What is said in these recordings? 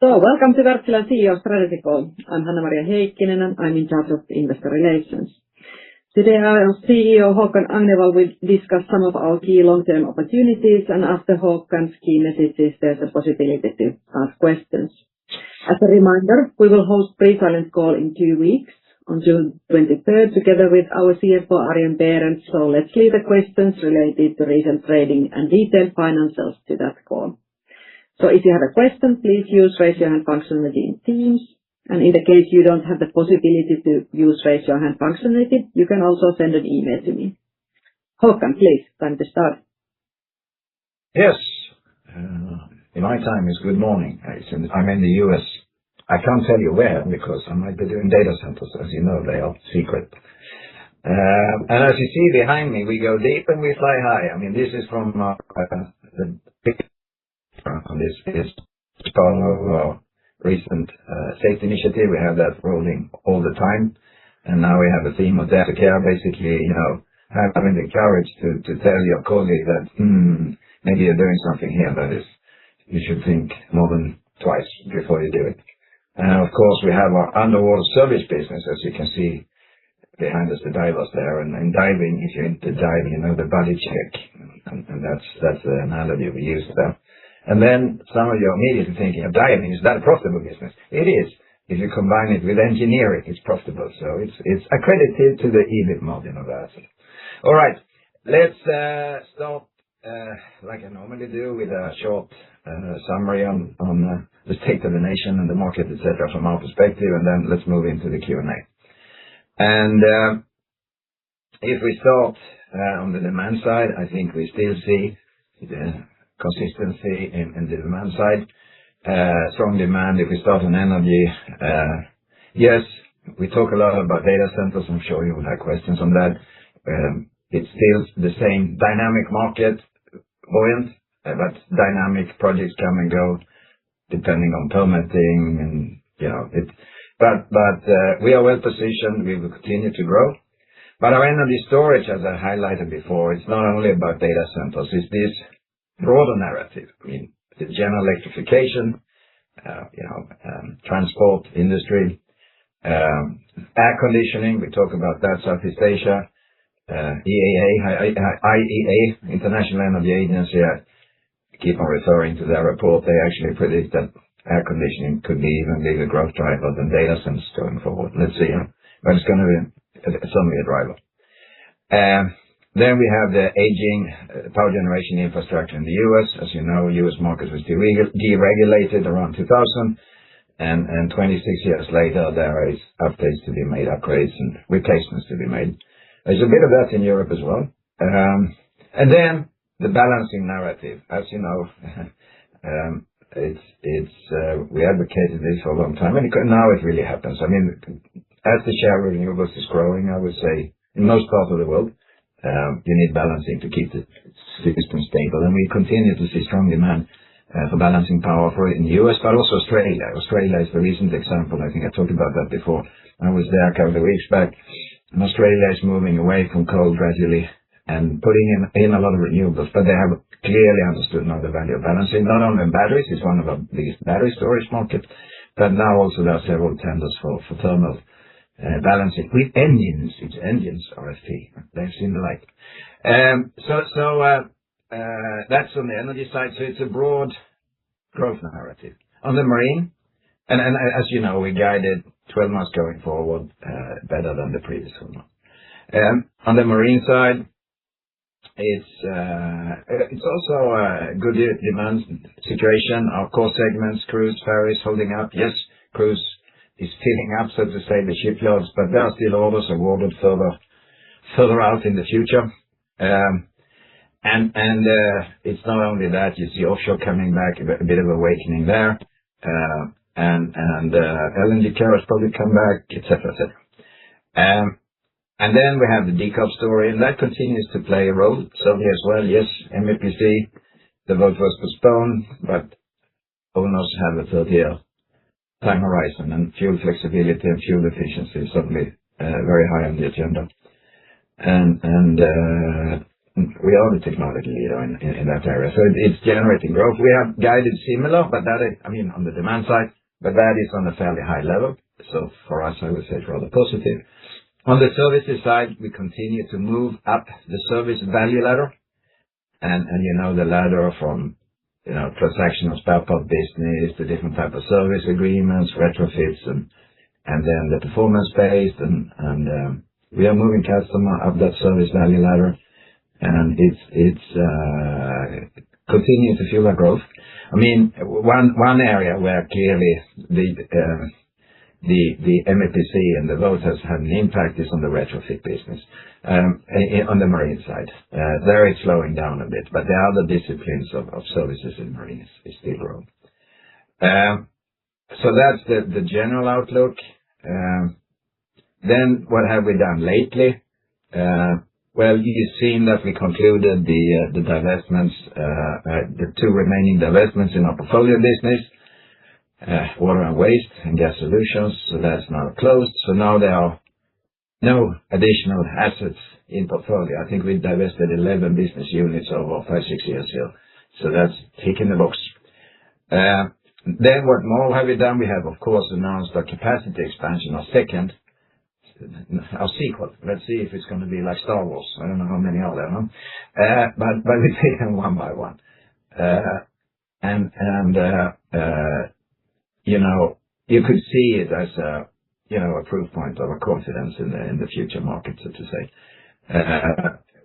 So, welcome to Wärtsilä CEO Strategy Call. I'm Hanna-Maria Heikkinen and I'm in charge of Investor Relations. Today our CEO Håkan Agnevall will discuss some of our key long-term opportunities, and after Håkan's key messages there's a possibility to ask questions. As a reminder, we will host pre-silent call in 2 weeks on June 23rd together with our CFO Arjen Berends, so let's leave the questions related to recent trading and detailed financials to that call. So if you have a question, please use raise your hand functionality in Teams, and in the case you don't have the possibility to use raise your hand functionality, you can also send an email to me. Håkan, please, time to start. Yes, in my time is good morning. I'm in the US. I can't tell you where because I might be doing data centers. As you know, they are secret. And as you see behind me, we go deep and we fly high. I mean, this is from the big. This is part of our recent safety initiative. We have that rolling all the time. And now we have a theme of data care, basically, having the courage to tell your colleague that maybe you're doing something here that is, you should think more than twice before you do it. And of course, we have our underwater service business, as you can see behind us, the divers there. And in diving, if you're into diving, the body check. And that's the analogy we use there. And then some of you are immediately thinking of diving, is that a profitable business? It is. If you combine it with engineering, it's profitable. So it's accredited to the EBIT margin of that. All right, let's start like I normally do with a short summary on the state of the nation and the market, etc. from our perspective, and then let's move into the Q&A. And if we start on the demand side, I think we still see the consistency in the demand side. Strong demand. If we start on energy, yes, we talk a lot about data centers. I'm sure you will have questions on that. It's still the same dynamic market, buoyant, but dynamic projects come and go depending on permitting and, but we are well positioned. We will continue to grow. But our energy storage, as I highlighted before, it's not only about data centers. It's this broader narrative. I mean, the general electrification, transport industry, air conditioning. We talk about that, Southeast Asia, IEA, International Energy Agency. I keep on referring to their report. They actually predict that air conditioning could be even bigger growth driver than data centers going forward. Let's see, but it's going to be certainly a driver. Then we have the aging power generation infrastructure in the U.S. As you know, U.S. market was deregulated around 2000, and 26 years later, there is updates to be made, upgrades and replacements to be made. There's a bit of that in Europe as well. And then the balancing narrative. As you know, we advocated this for a long time, and now it really happens. I mean, as the share of renewables is growing, I would say, in most parts of the world, you need balancing to keep the system stable. And we continue to see strong demand for balancing power in the US, but also Australia. Australia is the recent example. I think I talked about that before. I was there a couple of weeks back. And Australia is moving away from coal gradually and putting in a lot of renewables, but they have clearly understood now the value of balancing. Not only in batteries, it's one of the biggest battery storage markets, but now also there are several tenders for thermal balancing with engines. It's engines, RFP. They've seen the light. So that's on the energy side. So it's a broad growth narrative. On the marine, and as you know, we guided 12 months going forward better than the previous one. On the marine side, it's also a good demand situation. Our core segments, cruise, ferries, holding up. Yes, cruise is filling up, so to say, the shipyards, but there are still orders awarded further out in the future. And it's not only that, you see offshore coming back, a bit of awakening there, and LNG carriers probably come back, etc., etc. And then we have the decarb story, and that continues to play a role, certainly as well. Yes, MEPC, the vote was postponed, but owners have a 30-year time horizon, and fuel flexibility and fuel efficiency is certainly very high on the agenda. And we are the technology leader in that area. So it's generating growth. We have guided similar, but that is, on the demand side, but that is on a fairly high level. So for us, I would say it's rather positive. On the services side, we continue to move up the service value ladder. And the ladder from, transactional spare part business to different type of service agreements, retrofits, and then the performance-based, and we are moving customer up that service value ladder, and it's continuing to fuel our growth. One area where clearly the MEPC and the vote has had an impact is on the retrofit business, on the marine side. There it's slowing down a bit, but the other disciplines of services in marine is still growing. So that's the general outlook. Then what have we done lately? Well, you've seen that we concluded the divestments, the 2 remaining divestments in our portfolio business, water and waste and gas solutions. So that's now closed. So now there are no additional assets in portfolio. I think we divested 11 business units over 5-6 years ago. So that's ticking the box. Then what more have we done? We have, of course, announced our capacity expansion, our sequel. Let's see if it's going to be like Star Wars. I don't know how many are there, huh? But we take them one by one. You could see it as a proof point of our confidence in the future market, so to say.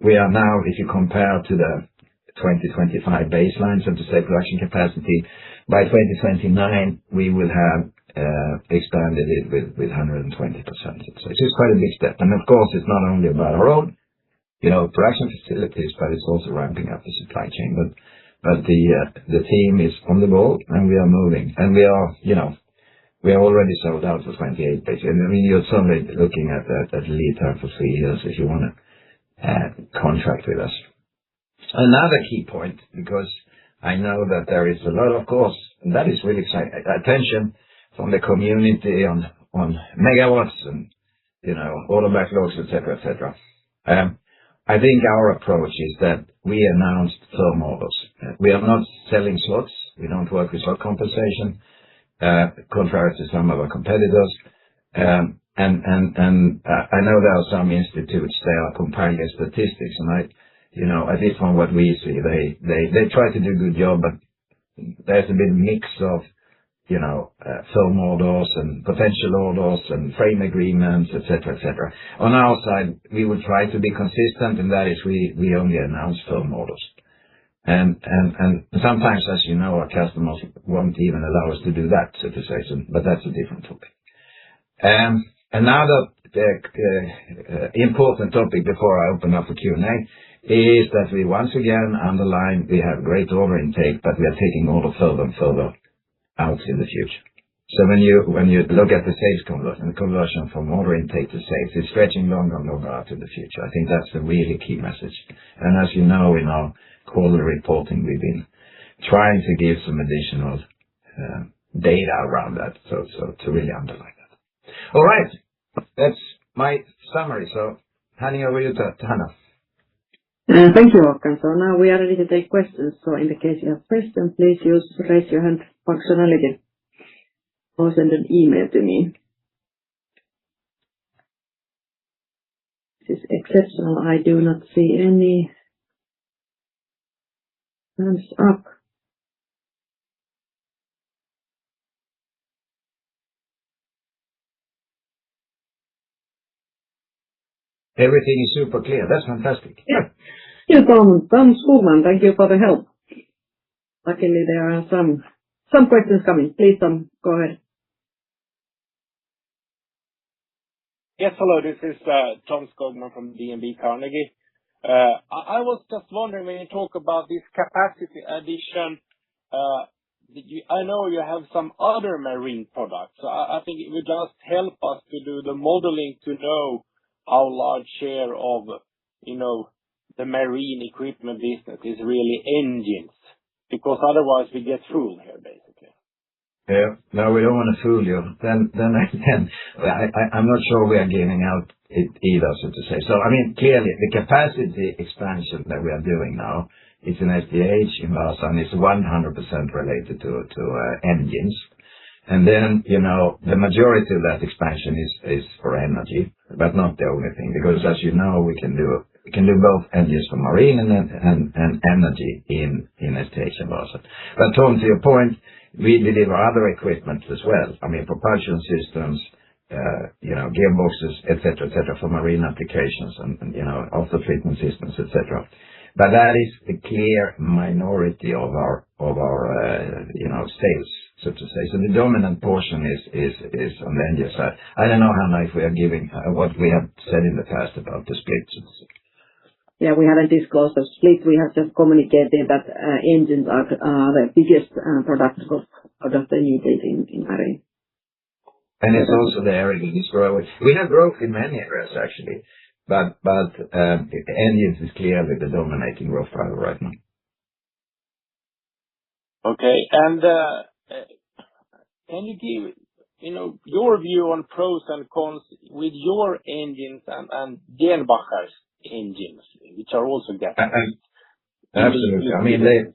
We are now, if you compare to the 2025 baseline, so to say, production capacity, by 2029, we will have expanded it with 120%. So it's just quite a big step. And of course, it's not only about our own, production facilities, but it's also ramping up the supply chain. But the team is on the ball, and we are moving, and we are already sold out for 28 basically. You're certainly looking at lead time for 3 years if you want to contract with us. Another key point, because I know that there is a lot, of course, and that is really exciting, attention from the community on megawatts and, order backlogs, etc., etc. I think our approach is that we announced firm orders. We are not selling slots. We don't work with slot compensation, contrary to some of our competitors. And I know there are some institutes, they are compiling statistics, and at least from what we see, they try to do a good job, but there's a bit mix of, firm orders and potential orders and frame agreements, etc., etc. On our side, we will try to be consistent, and that is we only announce firm orders. And sometimes, as you know, our customers won't even allow us to do that, so to say, but that's a different topic. Another important topic before I open up for Q&A is that we once again underline we have great order intake, but we are taking order further and further out in the future. So when you look at the sales conversion from order intake to sales, it's stretching longer and longer out in the future. I think that's a really key message. And as you know, in our quarterly reporting, we've been trying to give some additional data around that, so to really underline that. All right, that's my summary. So handing over you to Hannah. Thank you, Håkan. So now we are ready to take questions. So in the case you have questions, please use raise your hand functionality or send an email to me. This is exceptional. I do not see any hands up. Everything is super clear. That's fantastic. Yeah. You, Tom Skogman, thank you for the help. Luckily, there are some questions coming. Please, Tom, go ahead. Yes, hello. This is Tom Skogman from DNB Carnegie. I was just wondering, when you talk about this capacity addition, I know you have some other marine products. So I think it would just help us to do the modeling to know how large share of, the marine equipment business is really engines, because otherwise we get fooled here, basically. Yeah. No, we don't want to fool you. Then I'm not sure we are giving out it either, so to say. So, I mean, clearly, the capacity expansion that we are doing now, it's in SDH in Vaasa, and it's 100% related to engines. And then, the majority of that expansion is for energy, but not the only thing, because as you know, we can do both engines for marine and energy in SDH and Vaasa. But Tom, to your point, we deliver other equipment as well. I mean, propulsion systems, gearboxes, et cetera, for marine applications and after treatment systems, et cetera. But that is the clear minority of our sales, so to say. So the dominant portion is on the engine side. I don't know, Hanna, if we are giving what we have said in the past about the split, so to say. Yeah, we haven't disclosed the split. We have just communicated that engines are the biggest product out of the new build in marine. And it's also the area that is growing. We have growth in many areas, actually, but engines is clearly the dominating growth driver right now. Okay. And can you give your view on pros and cons with your engines and Jenbacher's engines, which are also gas? Absolutely. I mean,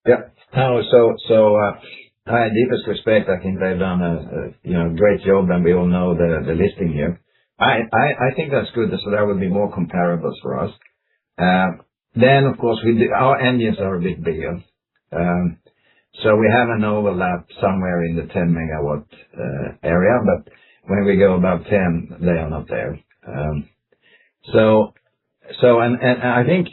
yeah. No, so I deepest respect. I think they've done a great job, and we all know the listing here. I think that's good. So there will be more comparables for us. Then of course our engines are a bit bigger. So we have an overlap somewhere in the 10 megawatt area, but when we go above 10, they are not there. So I think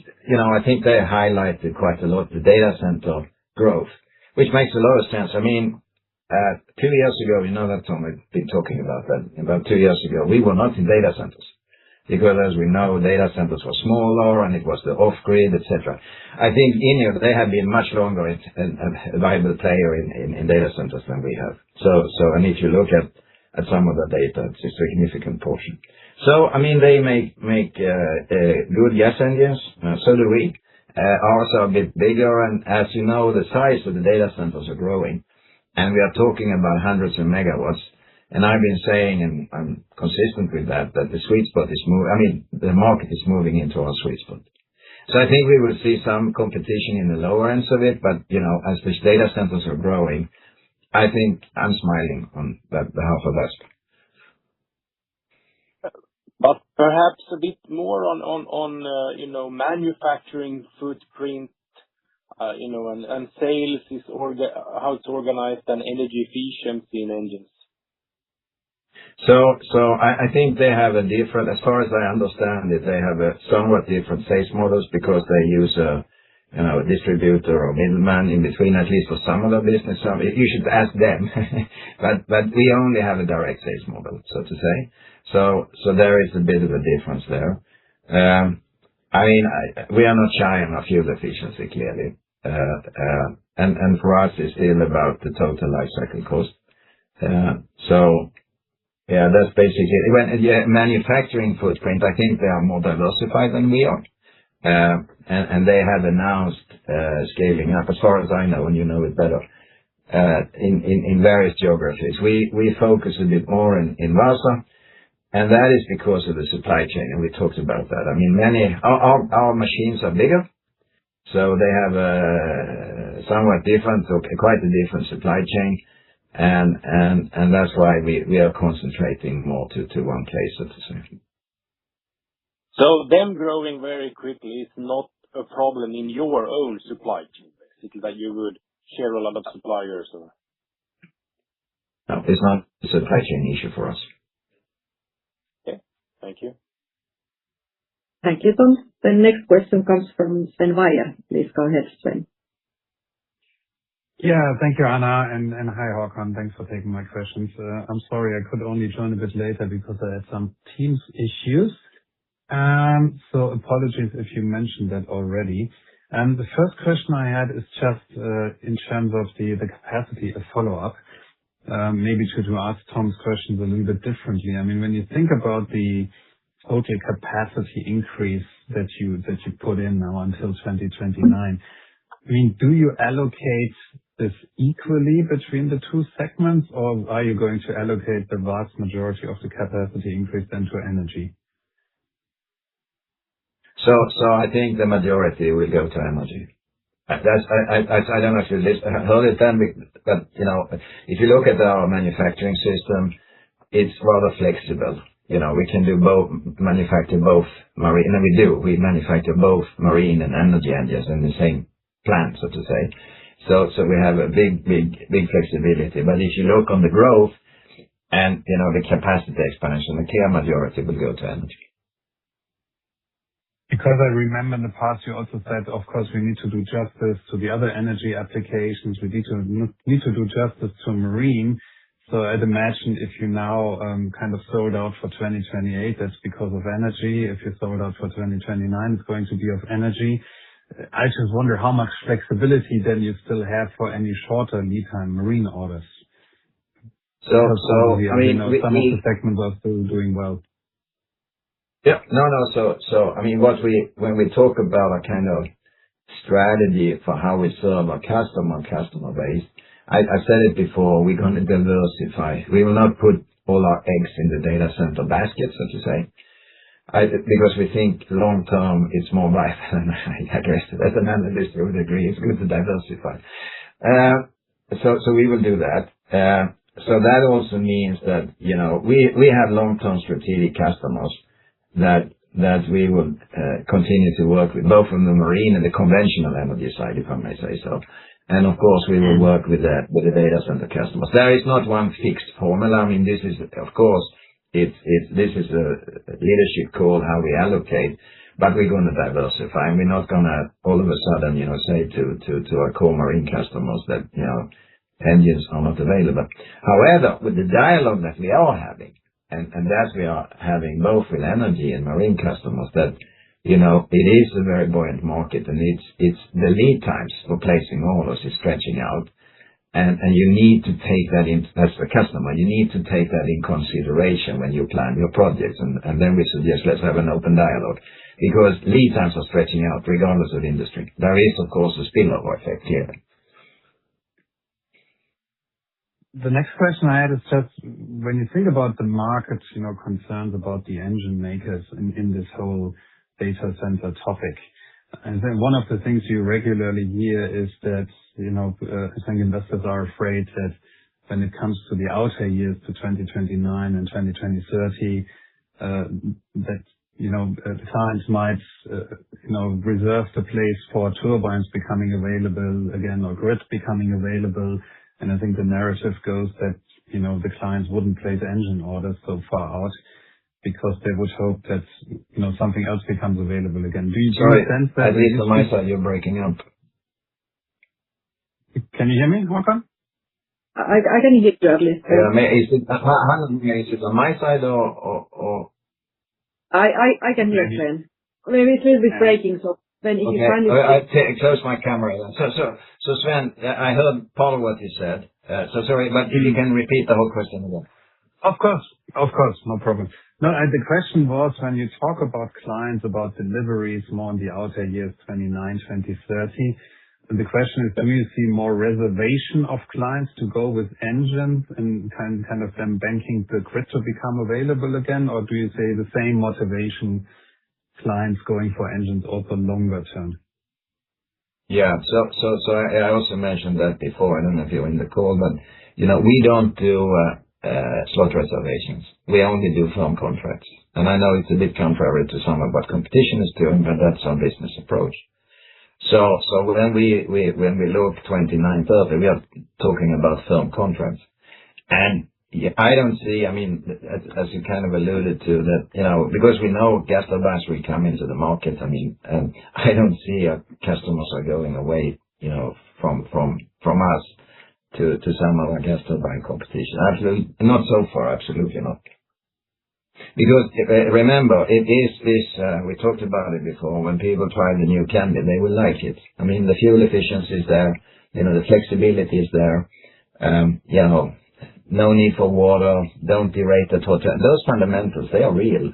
they highlighted quite a lot the data center growth, which makes a lot of sense. I mean, 2 years ago, that Tom had been talking about that. About 2 years ago, we were not in data centers because, as we know, data centers were smaller and it was the off-grid, etc. I think INEO, they have been much longer a viable player in data centers than we have. And if you look at some of the data, it's a significant portion. So, I mean, they make good gas engines. So do we. Ours are a bit bigger, and as you know, the size of the data centers are growing, and we are talking about hundreds of megawatts. And I've been saying, and I'm consistent with that the sweet spot is the market is moving into our sweet spot. So I think we will see some competition in the lower ends of it, but as the data centers are growing, I think I'm smiling on that behalf of us. But perhaps a bit more on manufacturing footprint, and sales is how it's organized, and energy efficiency in engines. So I think they have a different, as far as I understand it, they have a somewhat different sales models because they use a distributor or middleman in between, at least for some of the business. You should ask them, but we only have a direct sales model, so to say. So there is a bit of a difference there. I mean, we are not shy on our fuel efficiency, clearly, and for us, it's still about the total life cycle cost. So yeah, that's basically it. When manufacturing footprint, I think they are more diversified than we are. And they have announced scaling up, as far as I know, and you know it better, in various geographies. We focus a bit more in Vaasa, and that is because of the supply chain, and we talked about that. I mean, our machines are bigger, so they have a somewhat different, or quite a different supply chain, and that's why we are concentrating more to one place, so to say. So them growing very quickly is not a problem in your own supply chain, basically, that you would share a lot of suppliers or? No, it's not a supply chain issue for us. Okay, thank you. Thank you, Tom. The next question comes from Sven Weier. Please go ahead, Sven. Yeah, thank you, Anna, and hi, Håkan. Thanks for taking my questions. I'm sorry I could only join a bit later because I had some Teams issues. So apologies if you mentioned that already. The first question I had is just in terms of the capacity, a follow-up, maybe to ask Tom's questions a little bit differently. I mean, when you think about the total capacity increase that you put in now until 2029, I mean, do you allocate this equally between the two segments, or are you going to allocate the vast majority of the capacity increase then to energy? So I think the majority will go to energy. I don't know if you heard it then, but if you look at our manufacturing system, it's rather flexible. We can do manufacture both marine, and we manufacture both marine and energy engines in the same plant, so to say. So we have a big flexibility. But if you look on the growth and, the capacity expansion, the clear majority will go to energy. Because I remember in the past you also said, of course, we need to do justice to the other energy applications. We need to do justice to marine. So I'd imagine if you now kind of sold out for 2028, that's because of energy. If you sold out for 2029, it's going to be of energy. I just wonder how much flexibility then you still have for any shorter lead time marine orders. So I mean, some of the segments are still doing well. Yeah, no. So I mean, when we talk about a kind of strategy for how we serve our customer base, I said it before, we're going to diversify. We will not put all our eggs in the data center basket, so to say, because we think long term it's more viable. And I guess as an analyst you would agree it's good to diversify. So we will do that. So that also means that we have long term strategic customers that we will continue to work with, both on the marine and the conventional energy side, if I may say so. And of course, we will work with the data center customers. There is not one fixed formula. I mean, this is, of course, this is a leadership call how we allocate, but we're going to diversify, and we're not going to all of a sudden, say to our core marine customers that engines are not available. However, with the dialogue that we are having, and that we are having both with energy and marine customers, that it is a very buoyant market, and it's the lead times for placing orders is stretching out, and you need to take that in as the customer. You need to take that in consideration when you plan your projects, and then we suggest let's have an open dialogue, because lead times are stretching out regardless of industry. There is of course a spillover effect here. The next question I had is just when you think about the market, concerns about the engine makers in this whole data center topic. And then one of the things you regularly hear is that, I think investors are afraid that when it comes to the outer years to 2029 and 2030, that, the clients might, reserve the place for turbines becoming available again, or grids becoming available. And I think the narrative goes that, the clients wouldn't place engine orders so far out, because they would hope that, something else becomes available again. Do you sense that? At least on my side, you're breaking up. Can you hear me, Håkan? I can hear you at least. Is it on my side or? I can hear you, Sven. Maybe it's a little bit breaking, so then if you kindly... I close my camera then. So Sven, I heard part of what you said. So sorry, but if you can repeat the whole question again. Of course, no problem. No, the question was, when you talk about clients, about deliveries more in the outer years, 29, 2030, the question is, do you see more reservation of clients to go with engines and kind of them banking the grid to become available again? Or do you say the same motivation, clients going for engines also longer term? Yeah, so I also mentioned that before. I don't know if you're in the call, but we don't do slot reservations. We only do firm contracts. And I know it's a bit contrary to some of what competition is doing, but that's our business approach. So when we look 29, 30, we are talking about firm contracts. And I don't see, I mean, as you kind of alluded to, that, because we know gas turbines will come into the market. I mean, I don't see our customers are going away, from us to some of our gas turbine competition. Absolutely not so far. Absolutely not. Because remember, it is this, we talked about it before, when people try the new Candy, they will like it. I mean, the fuel efficiency is there, the flexibility is there, no need for water, don't derate the total. Those fundamentals, they are real.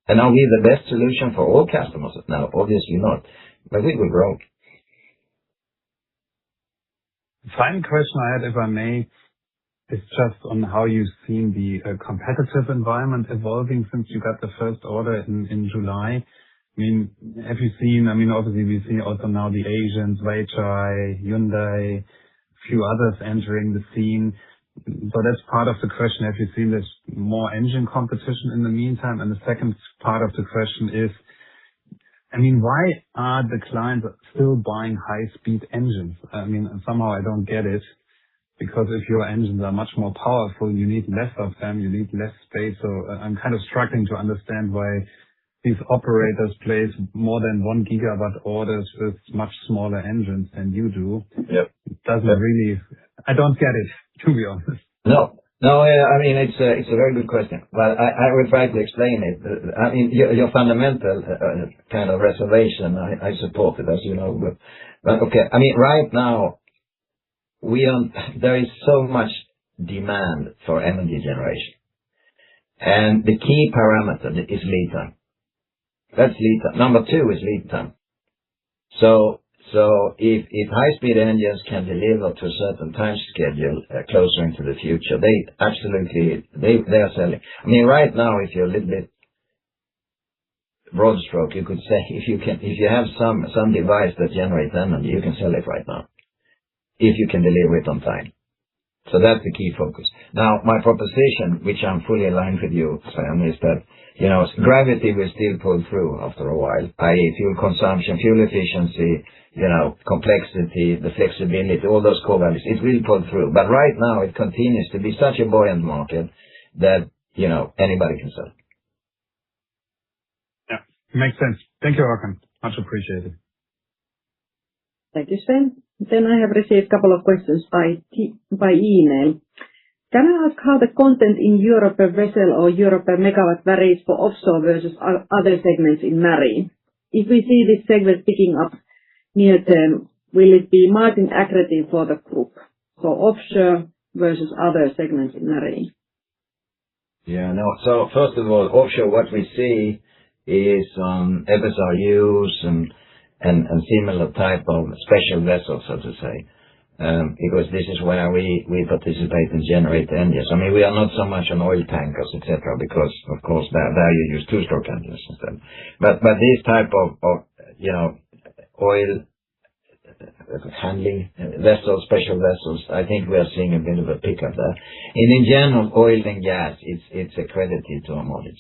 And are we the best solution for all customers? No, obviously not, but we will grow. Final question I had, if I may, is just on how you've seen the competitive environment evolving since you got the first order in July. I mean, have you seen, obviously we see also now the Asians, Wärtsilä, Hyundai, a few others entering the scene. So that's part of the question. Have you seen this more engine competition in the meantime? And the second part of the question is, why are the clients still buying high-speed engines? Somehow I don't get it, because if your engines are much more powerful, you need less of them, you need less space. So I'm kind of struggling to understand why these operators place more than 1 gigawatt orders with much smaller engines than you do. Yep. I don't get it, to be honest. No, it's a very good question. Well, I will try to explain it. Your fundamental kind of reservation, I support it, as you know. But okay, right now, there is so much demand for energy generation. And the key parameter is lead time. That's lead time. Number 2 is lead time. So if high-speed engines can deliver to a certain time schedule closer into the future, they are selling. Right now, if you're a little bit broad stroke, you could say if you have some device that generates energy, you can sell it right now, if you can deliver it on time. So that's the key focus. Now, my proposition, which I'm fully aligned with you, Sven, is that gravity will still pull through after a while, i.e. fuel consumption, fuel efficiency, complexity, the flexibility, all those core values. It will pull through. But right now, it continues to be such a buoyant market that, anybody can sell. Yeah, makes sense. Thank you, Håkan. Much appreciated. Thank you, Sven. Then I have received a couple of questions by email. Can I ask how the content in euro per vessel or euro per megawatt varies for offshore versus other segments in marine? If we see this segment picking up near term, will it be margin accretive for the group? So offshore versus other segments in marine. Yeah, no. So first of all, offshore, what we see is FSRUs and similar type of special vessels, so to say. Because this is where we participate and generate engines. We are not so much on oil tankers, etc., because of course there you use two-stroke engines instead. But this type of oil handling vessels, special vessels, I think we are seeing a bit of a pickup there. And in general, oil and gas, it's accredited to our margins.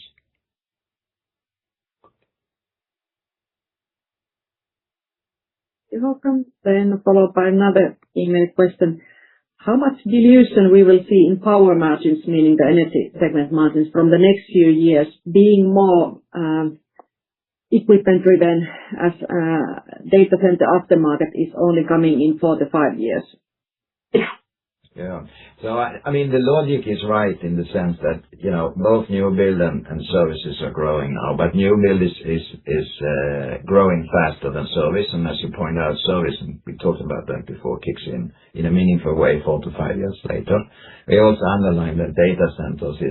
You're welcome. Then followed by another email question. How much dilution we will see in power margins, meaning the energy segment margins, from the next few years, being more equipment driven as data center aftermarket is only coming in 4 to 5 years? Yeah. So, the logic is right in the sense that, both new build and services are growing now, but new build is growing faster than service. And as you point out, service, and we talked about that before, kicks in a meaningful way 4 to 5 years later. We also underline that data centers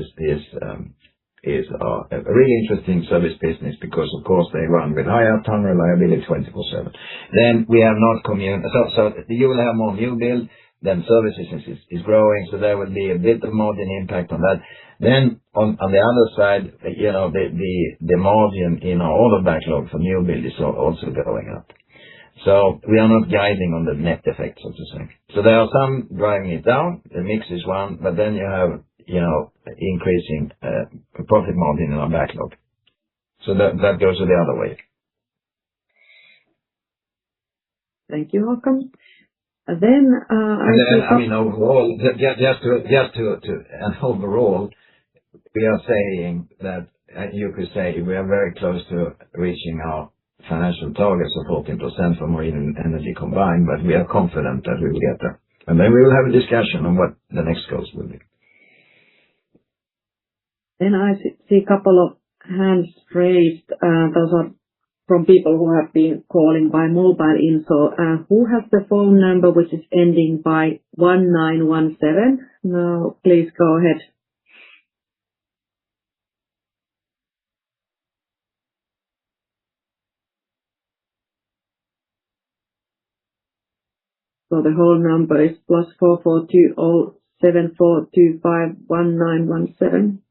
is a really interesting service business because, of course, they run with high uptime reliability 24/7. Then we have not so you will have more new build. Then services is growing, so there will be a bit of margin impact on that. Then on the other side, the margin in our order backlog for new build is also going up. So we are not guiding on the net effect, so to say. So there are some driving it down. The mix is one, but then you have increasing profit margin in our backlog. So that goes the other way. Thank you, Håkan. Then overall, overall, we are saying that you could say we are very close to reaching our financial targets of 14% for marine and energy combined, but we are confident that we will get there. And then we will have a discussion on what the next goals will be. Then I see a couple of hands raised. Those are from people who have been calling by mobile info. Who has the phone number which is ending by 1917? Now, please go ahead. So the whole number is +442074251917.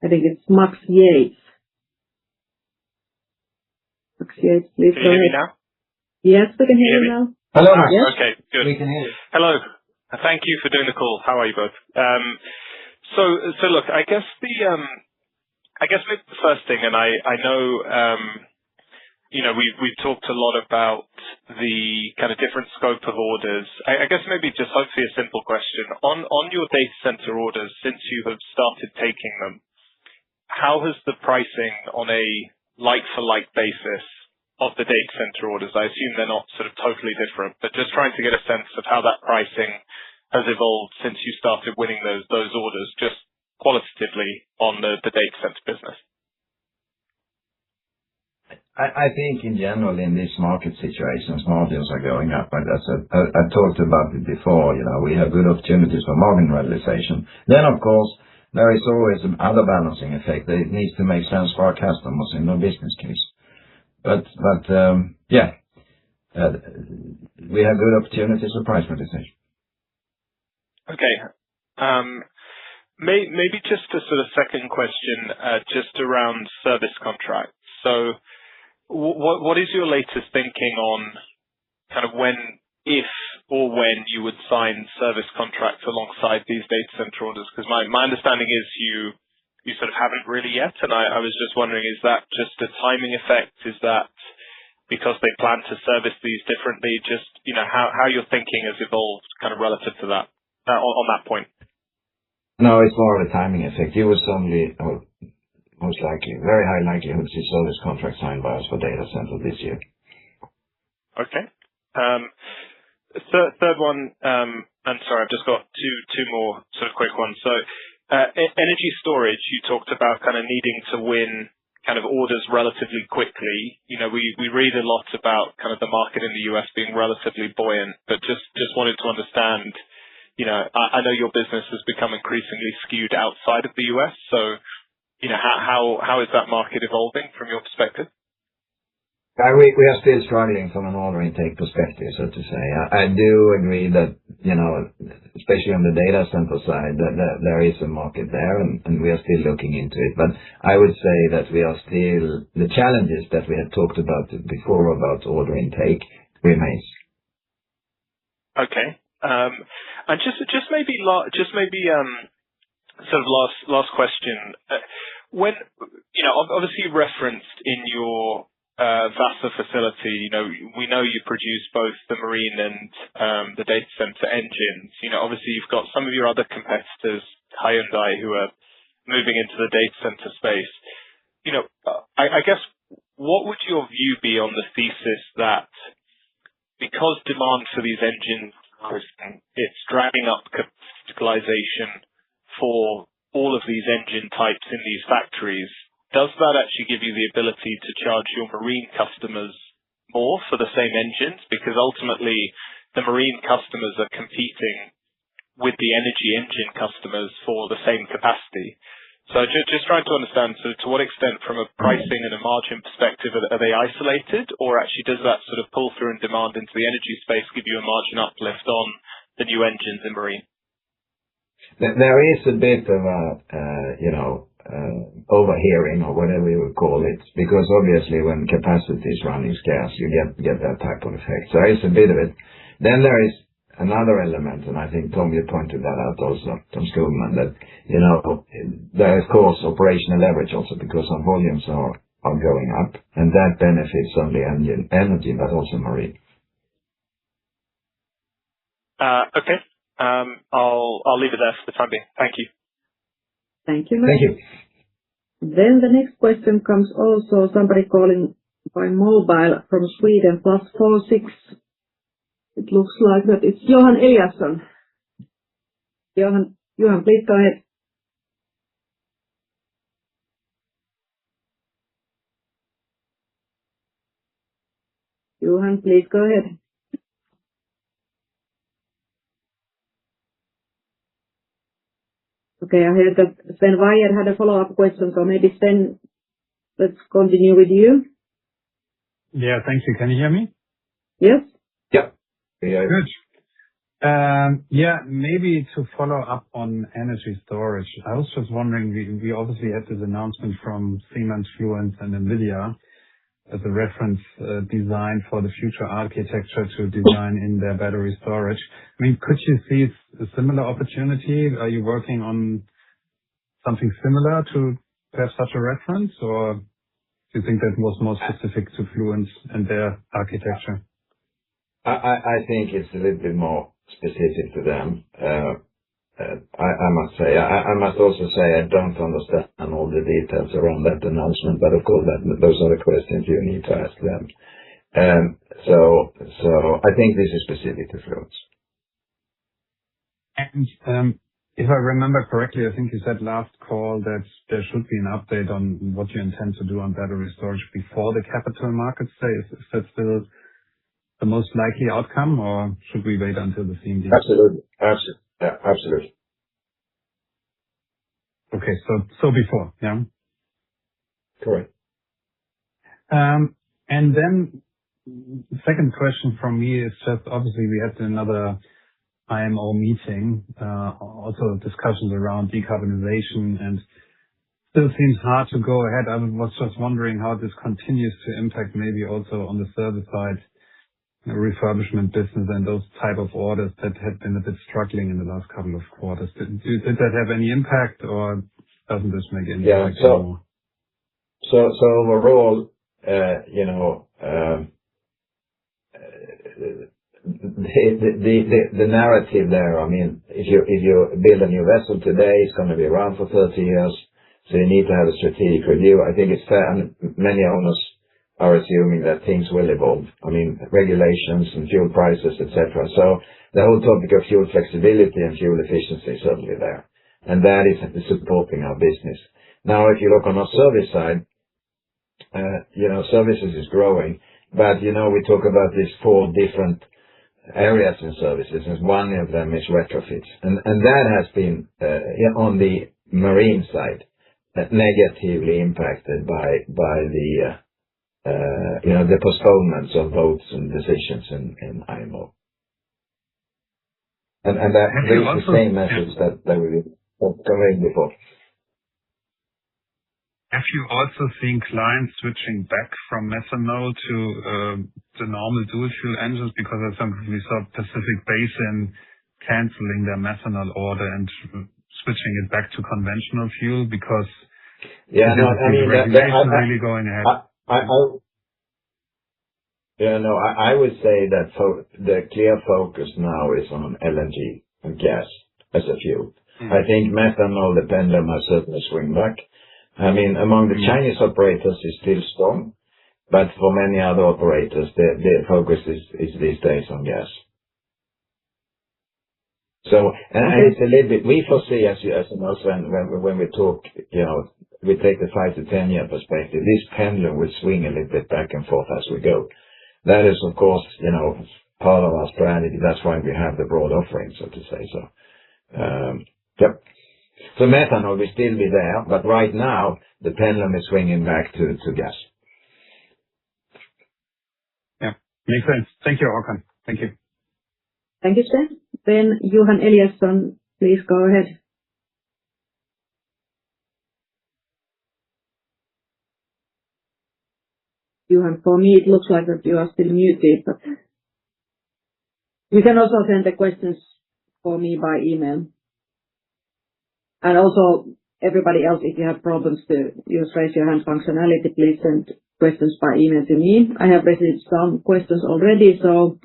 I think it's Max Yates. Max Yates, please Can go you hear me ahead. now? Yes, we can hear you now. Hello, Max. Yes. Okay, good. We can hear you. Hello. Thank you for doing the call. How are you both? So look, I guess maybe the first thing, and I know, we've talked a lot about the kind of different scope of orders. I guess maybe just hopefully a simple question. On your data center orders, since you have started taking them, how has the pricing on a like-for-like basis of the data center orders? I assume they're not sort of totally different, but just trying to get a sense of how that pricing has evolved since you started winning those orders, just qualitatively on the data center business. I think in general, in these market situations, margins are going up. Like I said, I talked about it before, we have good opportunities for margin realization. Then, of course, there is always another balancing effect that it needs to make sense for our customers in their business case. But we have good opportunities for price realization. Okay. Maybe just a sort of second question, just around service contracts. So what is your latest thinking on kind of if or when you would sign service contracts alongside these data center orders? Because my understanding is you sort of haven't really yet, and I was just wondering, is that just a timing effect? Is that because they plan to service these differently? Just, how your thinking has evolved kind of relative to that, on that point. No, it's more of a timing effect. You will certainly, most likely, very high likelihood to see service contracts signed by us for data center this year. Okay. Third one, and sorry, I've just got two more sort of quick ones. So, energy storage, you talked about kind of needing to win kind of orders relatively quickly. We read a lot about kind of the market in the US being relatively buoyant, but just wanted to understand, I know your business has become increasingly skewed outside of the US, so, how is that market evolving from your perspective? We are still struggling from an order intake perspective, so to say. I do agree that, especially on the data center side, that there is a market there, and we are still looking into it. But I would say that we are still, the challenges that we had talked about before about order intake remains. Okay. And just maybe sort of last question. When, obviously you referenced in your Vaasa facility, we know you produce both the marine and the data center engines. Obviously you've got some of your other competitors, Hyundai, who are moving into the data center space. I guess, what would your view be on the thesis that because demand for these engines, it's dragging up capitalization for all of these engine types in these factories, does that actually give you the ability to charge your marine customers more for the same engines? Because ultimately, the marine customers are competing with the energy engine customers for the same capacity. So just trying to understand, so to what extent from a pricing and a margin perspective are they isolated, or actually does that sort of pull through in demand into the energy space give you a margin uplift on the new engines in marine? There is a bit of overhearing or whatever you would call it, because obviously when capacity is running scarce, you get that type of effect. So there is a bit of it. Then there is another element, and I think Tom, you pointed that out also, Tom Skogman, that, there is of course operational leverage also because our volumes are going up, and that benefits only engine energy, but also marine. Okay. I'll leave it there for the time being. Thank you. Thank you, Matt. Thank you. Then the next question comes also somebody calling by mobile from Sweden, +46. It looks like that it's Johan Eliasson. Johan, please go ahead. Johan, please go ahead. Okay, I heard that Sven Weier had a follow-up question, so maybe Sven, let's continue with you. Yeah, thank you. Can you hear me? Yes? Yeah. Yeah. Good. Yeah, maybe to follow up on energy storage. I was just wondering, we obviously had this announcement from Siemens, Fluence, and NVIDIA as a reference design for the future architecture to design in their battery storage. I mean, could you see a similar opportunity? Are you working on something similar to have such a reference, or do you think that was more specific to Fluence and their architecture? I think it's a little bit more specific to them. I must say. I must also say I don't understand all the details around that announcement, but of course those are the questions you need to ask them. So I think this is specific to Fluence. And if I remember correctly, I think you said last call that there should be an update on what you intend to do on battery storage before the capital markets day. Is that still the most likely outcome, or should we wait until the CMD? Absolutely. Yeah, absolutely. Okay. So before, yeah? Correct. And then the second question from me is just obviously we had another IMO meeting, also discussions around decarbonization, and still seems hard to go ahead. I was just wondering how this continues to impact maybe also on the service side, refurbishment business and those type of orders that had been a bit struggling in the last couple of quarters. Did that have any impact, or doesn't this make any impact anymore? So overall, the narrative there, I mean, if you build a new vessel today, it's going to be around for 30 years, so you need to have a strategic review. I think it's fair, and many owners are assuming that things will evolve. I mean, regulations and fuel prices, etc. So the whole topic of fuel flexibility and fuel efficiency is certainly there, and that is supporting our business. Now, if you look on our service side, services is growing, but we talk about these 4 different areas in services, and one of them is retrofits, and that has been on the marine side negatively impacted by the postponements of votes and decisions in IMO, and that is the same message that we were conveying before. Have you also seen clients switching back from methanol to the normal dual fuel engines? Because I think we saw Pacific Basin canceling their methanol order and switching it back to conventional fuel because the regulation really going ahead. I would say that the clear focus now is on LNG and gas as a fuel. I think methanol, the pendulum has certainly swing back. I mean, among the Chinese operators is still strong, but for many other operators, their focus is these days on gas. So, and it's a little bit, we foresee, as you know, when we talk, we take the 5 to 10 year perspective, this pendulum will swing a little bit back and forth as we go. That is, of course, part of our strategy. That's why we have the broad offering, so to say. So, yep. So methanol will still be there, but right now the pendulum is swinging back to gas. Yeah, makes sense. Thank you, Håkan. Thank you. Thank you, Sven. Then Johan Eliasson, please go ahead. Johan, for me it looks like that you are still muted, but you can also send the questions for me by email. And also, everybody else, if you have problems to use raise your hand functionality, please send questions by email to me. I have received some questions already, so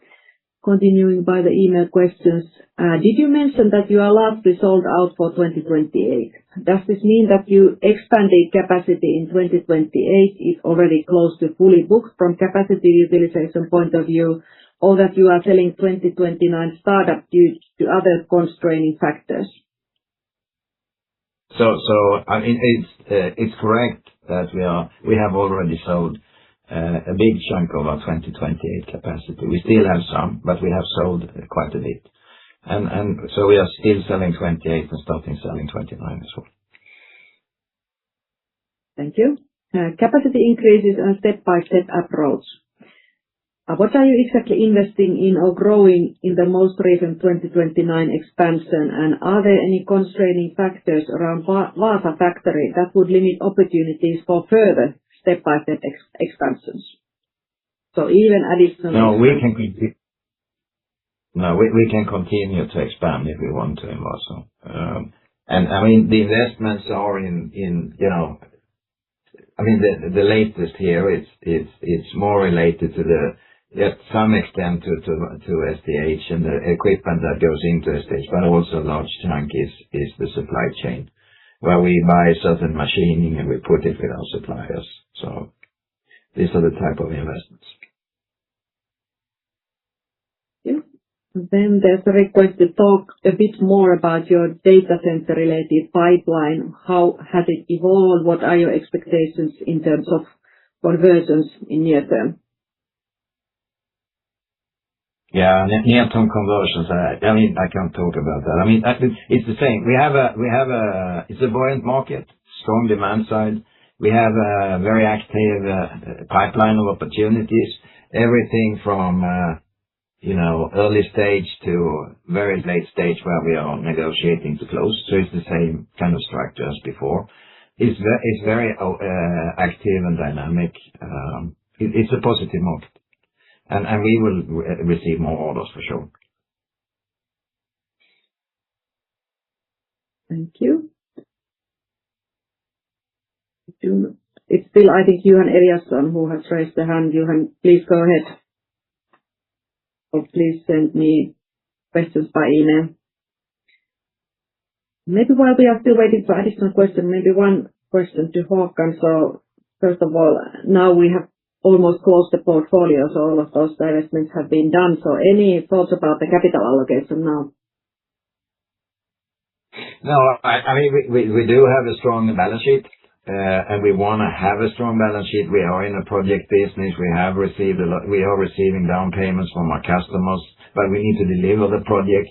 continuing by the email questions. Did you mention that you are largely sold out for 2028? Does this mean that you expanded capacity in 2028 is already close to fully booked from capacity utilization point of view, or that you are selling 2029 startup due to other constraining factors? So I mean, it's correct that we have already sold a big chunk of our 2028 capacity. We still have some, but we have sold quite a bit. And so we are still selling 28 and starting selling 29 as well. Thank you. Capacity increases and step-by-step approach. What are you exactly investing in or growing in the most recent 2029 expansion, and are there any constraining factors around Vaasa factory that would limit opportunities for further step-by-step expansions? So even additional. No, we can continue to expand if we want to in Vaasa. And I mean, the investments are the latest here, it's more related to some extent to STH and the equipment that goes into STH, but also a large chunk is the supply chain, where we buy certain machining and we put it with our suppliers. So these are the type of investments. Yeah. Then there's a request to talk a bit more about your data center related pipeline. How has it evolved? What are your expectations in terms of conversions in near term? Yeah, near-term conversions. I can't talk about that. It's the same. It's a buoyant market, strong demand side. We have a very active pipeline of opportunities, everything from early stage to very late stage where we are negotiating to close. So it's the same kind of structure as before. It's very active and dynamic. It's a positive market. And we will receive more orders for sure. Thank you. It's still, I think, Johan Eliasson who has raised the hand. Johan, please go ahead. Or please send me questions by email. Maybe while we are still waiting for additional questions, maybe one question to Håkan. So first of all, now we have almost closed the portfolio, so all of those divestments have been done. So any thoughts about the capital allocation now? No, we do have a strong balance sheet, and we want to have a strong balance sheet. We are in a project business. We are receiving down payments from our customers, but we need to deliver the projects.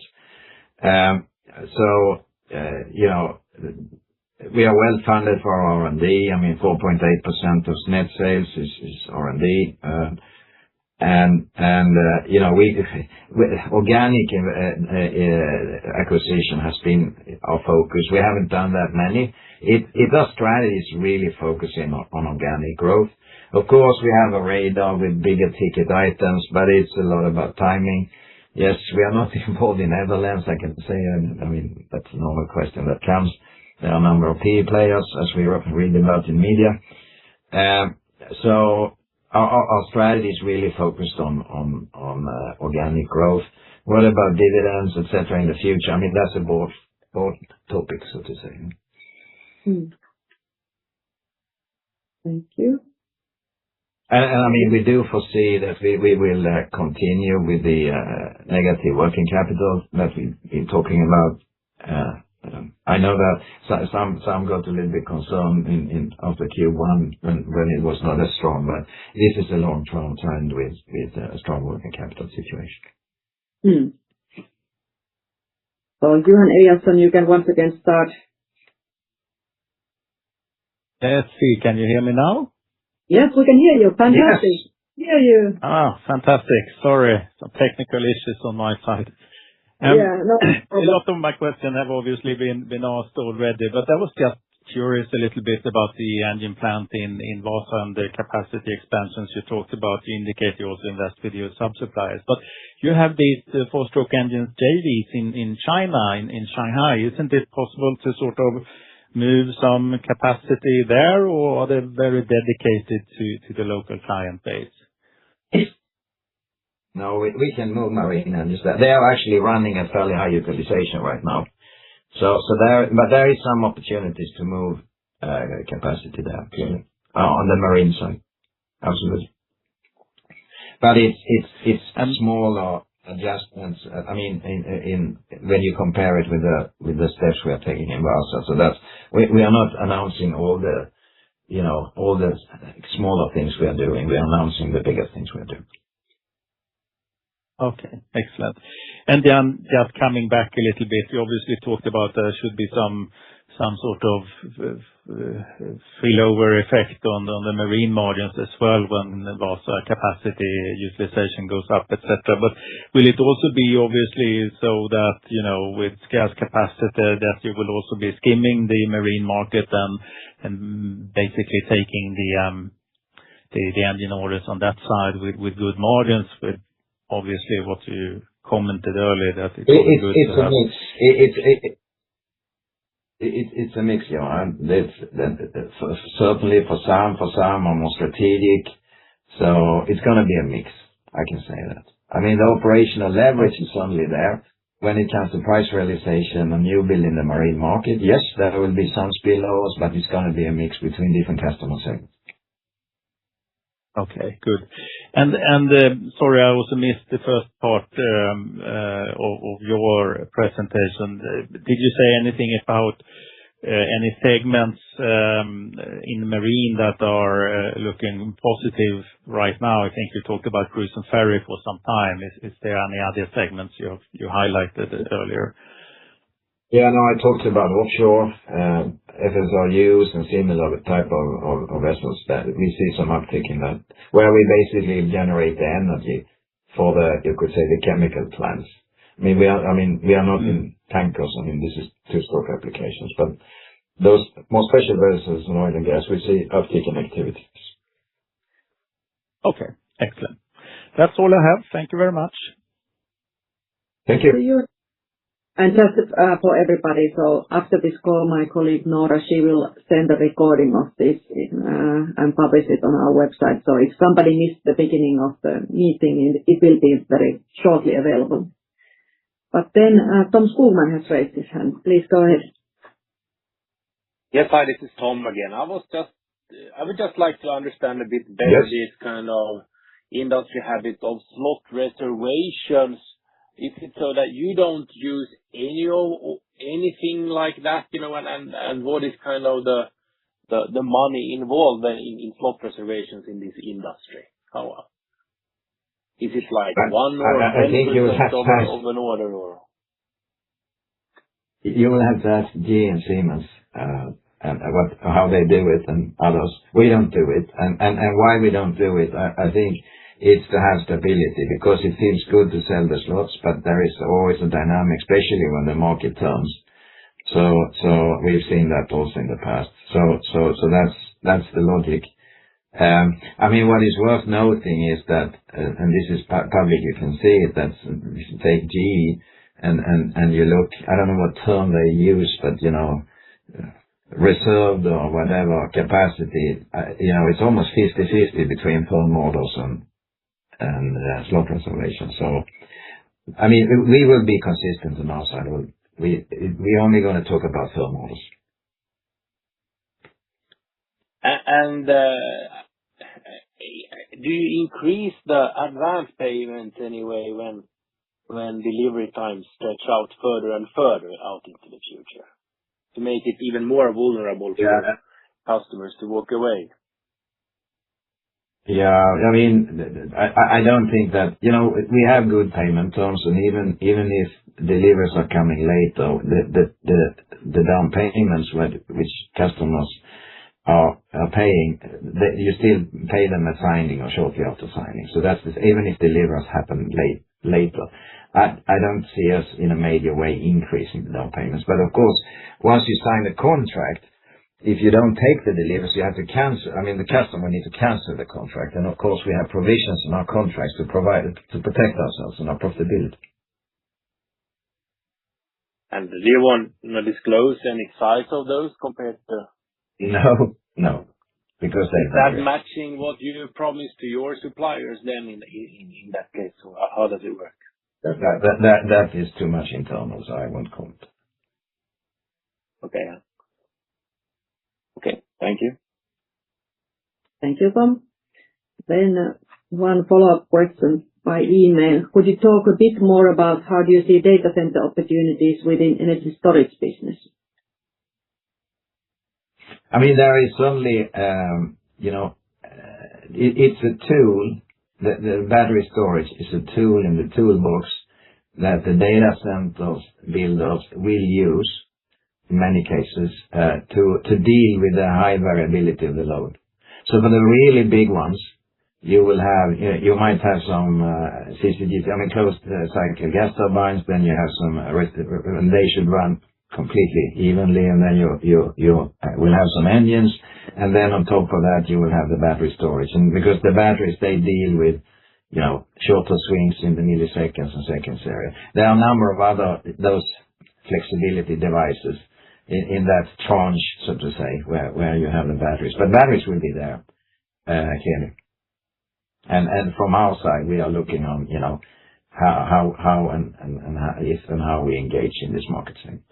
We are well funded for our R&D. 4.8% of net sales is R&D. Organic acquisition has been our focus. We haven't done that many. Our strategy is really focusing on organic growth. Of course, we have a radar with bigger ticket items, but it's a lot about timing. Yes, we are not involved in Netherlands, I can say. That's a normal question that comes. There are a number of PE players, as we read about in media. So our strategy is really focused on organic growth. What about dividends, etc. in the future? That's a broad topic, so to say. Thank you. And we do foresee that we will continue with the negative working capital that we've been talking about. I know that some got a little bit concerned after Q1 when it was not as strong, but this is a long-term trend with a strong working capital situation. So Johan Eliasson, you can once again start. Let's see, can you hear me now? Yes, we can hear you. Fantastic. Yes. Hear you. Fantastic. Sorry, some technical issues on my side. No a lot of my questions have obviously been asked already, but I was just curious a little bit about the engine plant in Vaasa and the capacity expansions you talked about. You indicate you also invest with your sub-suppliers, but you have these four-stroke engines JVs in China, in Shanghai. Isn't it possible to sort of move some capacity there, or are they very dedicated to the local client base? No, we can move marine engines. They are actually running at fairly high utilization right now. But there is some opportunities to move capacity there, clearly, on the marine side. Absolutely. But it's smaller adjustments. When you compare it with the steps we are taking in Vaasa. So that's we are not announcing all the smaller things we are doing. We are announcing the bigger things we are doing. Okay, excellent. And then just coming back a little bit, you obviously talked about there should be some some sort of spillover effect on the marine margins as well when Wärtsilä capacity utilization goes up, et cetera. But will it also be obviously so that, with scarce capacity, that you will also be skimming the marine market and basically taking the engine orders on that side with good margins, with obviously what you commented earlier, that it's all good to have. It's a mix, Johan. Certainly for some are more strategic. So it's going to be a mix. I can say that. I mean, the operational leverage is certainly there. When it comes to price realization and new build in the marine market, yes, there will be some spillovers, but it's going to be a mix between different customer segments. Okay, good. And sorry, I also missed the first part of your presentation. Did you say anything about any segments in marine that are looking positive right now? I think you talked about cruise and ferry for some time. Is there any other segments you highlighted earlier? Yeah, no, I talked about offshore, FSRUs and similar type of vessels that we see some uptick in that, where we basically generate the energy for you could say, the chemical plants. We are not in tankers. This is two-stroke applications, but those more special vessels in oil and gas, we see uptick in activities. Okay, excellent. That's all I have. Thank you very much. Thank you. And just for everybody, so after this call, my colleague Nora, she will send a recording of this and publish it on our website. So if somebody missed the beginning of the meeting, it will be very shortly available. But then Tom Skogman has raised his hand. Please go ahead. Yes, hi, this is Tom again. I would just like to understand a bit better this kind of industry habit of slot reservations. Is it so that you don't use anything like that, and what is kind of the money involved in slot reservations in this industry? How is it like 1 or 10% of an order, or? You will have to ask GE and Siemens and how they do it and others. We don't do it, and why we don't do it, I think. It's to have stability, because it feels good to sell the slots, but there is always a dynamic, especially when the market turns. So we've seen that also in the past. So that's the logic. What is worth noting is that, and this is public, you can see it, that if you take GE and you look, I don't know what term they use, but reserved or whatever capacity, it's almost 50-50 between firm orders and slot reservation. So, we will be consistent on our side. We're only going to talk about firm orders. And do you increase the advance payment anyway when delivery times stretch out further and further out into the future, to make it even more vulnerable for customers to walk away? Yeah, I don't think that, we have good payment terms, and even if deliveries are coming later, the down payments which customers are paying, you still pay them at signing or shortly after signing. So that's even if deliveries happen later. I don't see us in a major way increasing the down payments. But of course, once you sign a contract, if you don't take the deliveries, you have to cancel. The customer needs to cancel the contract. And of course, we have provisions in our contracts to protect ourselves and our profitability. And do you want to disclose any size of those compared to? No, because is that matching what you promised to your suppliers then in that case? Or how does it work? That is too much internal, so I won't comment. Okay. Okay, thank you. Thank you, Tom. Then one follow-up question by email. Could you talk a bit more about how do you see data center opportunities within energy storage business? There is certainly, it's a tool. The battery storage is a tool in the toolbox that the data centers builders will use in many cases, to deal with the high variability of the load. So for the really big ones, you might have some CCGT, closed cycle gas turbines, then you have some, and they should run completely evenly, and then you will have some engines, and then on top of that you will have the battery storage. And because the batteries, they deal with, shorter swings in the milliseconds and seconds area. There are a number of other, those flexibility devices in that tranche, so to say, where you have the batteries. But batteries will be there, clearly. And from our side, we are looking on, how and how we engage in this market segment.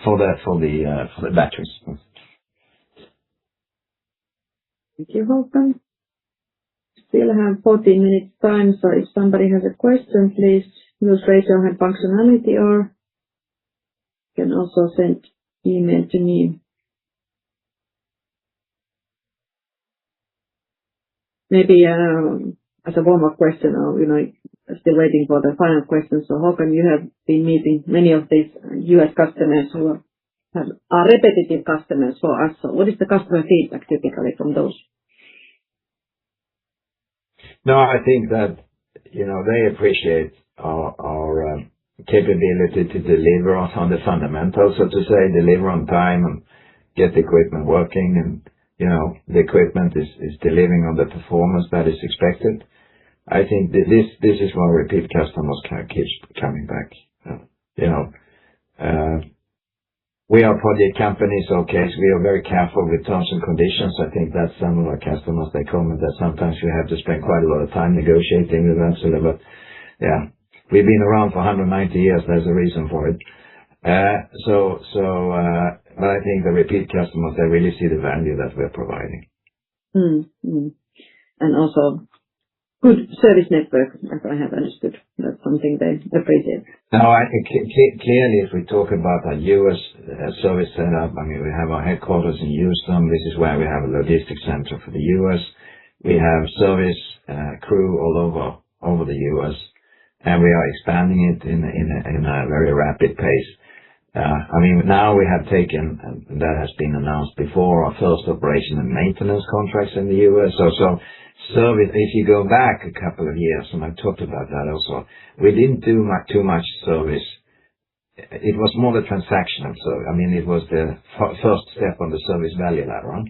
For the batteries. Thank you, Håkan. Still have 14 minutes time, so if somebody has a question, please use raise your hand functionality, or you can also send email to me. Maybe as a warm-up question, or still waiting for the final question. So Håkan, you have been meeting many of these US customers who are repetitive customers for us. So what is the customer feedback typically from those? No, I think that they appreciate our capability to deliver on the fundamentals, so to say, deliver on time and get the equipment working, and the equipment is delivering on the performance that is expected. I think this is why repeat customers keep coming back. We are project companies, okay, so we are very careful with terms and conditions. I think that some of our customers, they comment that sometimes we have to spend quite a lot of time negotiating with Wärtsilä, but yeah, we've been around for 190 years. There's a reason for it. But I think the repeat customers, they really see the value that we're providing. And also good service network, as I have understood. That's something they appreciate. Now, clearly, if we talk about our US service setup, we have our headquarters in Houston. This is where we have a logistics center for the US. We have service crew all over the US, and we are expanding it in a very rapid pace. Now we have taken, and that has been announced before, our first operation and maintenance contracts in the US. So service, if you go back a couple of years, and I've talked about that also, we didn't do too much service. It was more the transactional service. It was the first step on the service value ladder.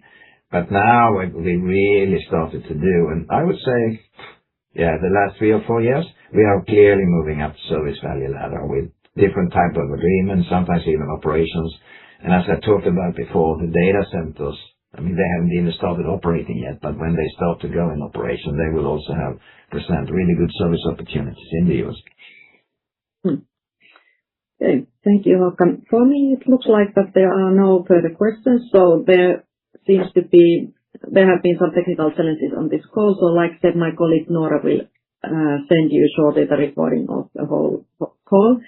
But now we really started to do, and I would say, the last 3 or 4 years, we are clearly moving up the service value ladder with different type of agreements, sometimes even operations. And as I talked about before, the data centers, they haven't even started operating yet, but when they start to go in operation, they will also present really good service opportunities in the US. Okay, thank you, Håkan. For me, it looks like that there are no further questions, so there have been some technical challenges on this call. So like I said, my colleague Nora will send you shortly the recording of the whole call.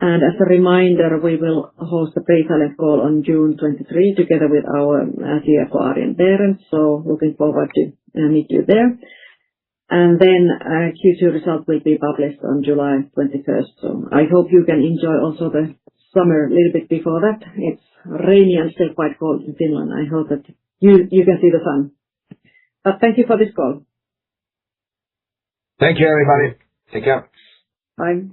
And as a reminder, we will host a pre-silent call on June 23 together with our CFO Arjen Berends. So looking forward to meet you there. And then Q2 result will be published on July 21st. So I hope you can enjoy also the summer a little bit before that. It's rainy and still quite cold in Finland. I hope that you can see the sun. But thank you for this call. Thank you, everybody. Take care. Bye.